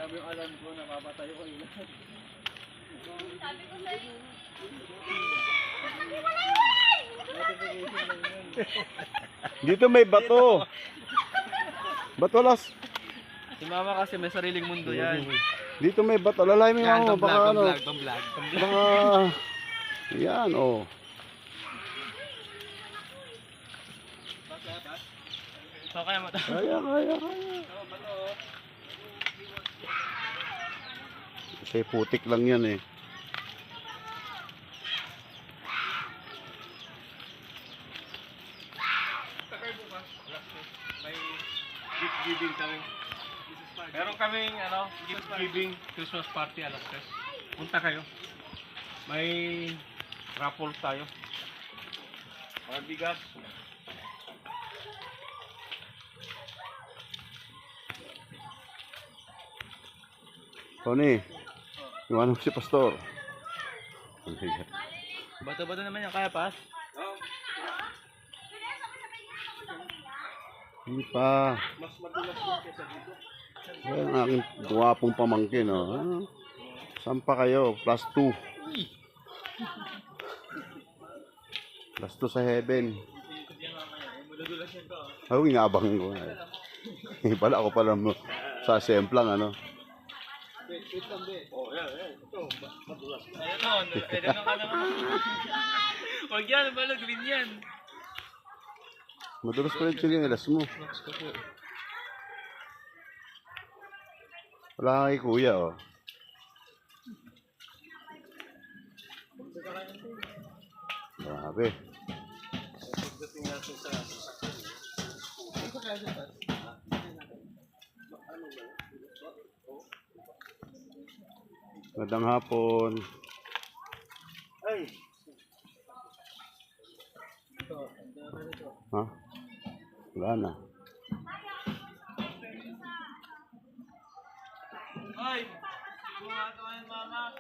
Sabi yung alam ko, napapatayo ko yun. Sabi ko sa'yo. Dito may bato. Bato las. Si mama kasi may sariling mundo yan. Dito may bato. Lalay mo yung baka ano. vlog. Baka... Yan, oh. So kaya mo Kaya. Kasi putik lang yan eh. may gift giving kami. Meron kaming gift giving Christmas party alas 3. Punta kayo. May raffle tayo. Mga bigas. Tony, iwanan mo si Pastor. Bato-bato naman yan, kaya pas? Hindi pa. Mas madulas yan kaysa dito. Yan ang aking guwapong pamangkin. Oh. Saan pa kayo? +2. +2 sa heaven. Madudulas yan ka. Ay, inabang ko. Pala ako pala sa semplang ano. Oh, yan. Ito, madulas. Ayun, pwede na ka naman. Huwag yan, balag rin yan. Madulas pa rin chinelas mo. Wala kang kay kuya, oh. Grabe. Magandang hapon. Ay. Ha? Wala na. Ay! Bumato ka ng mama.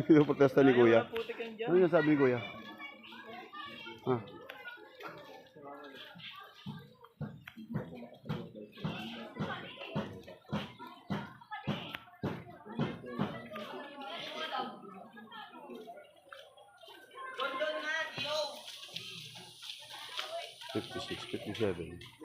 Pinoprotesta ni kuya. Putik yan dyan. Ano yung sabi ni kuya? Ha? $56, $57.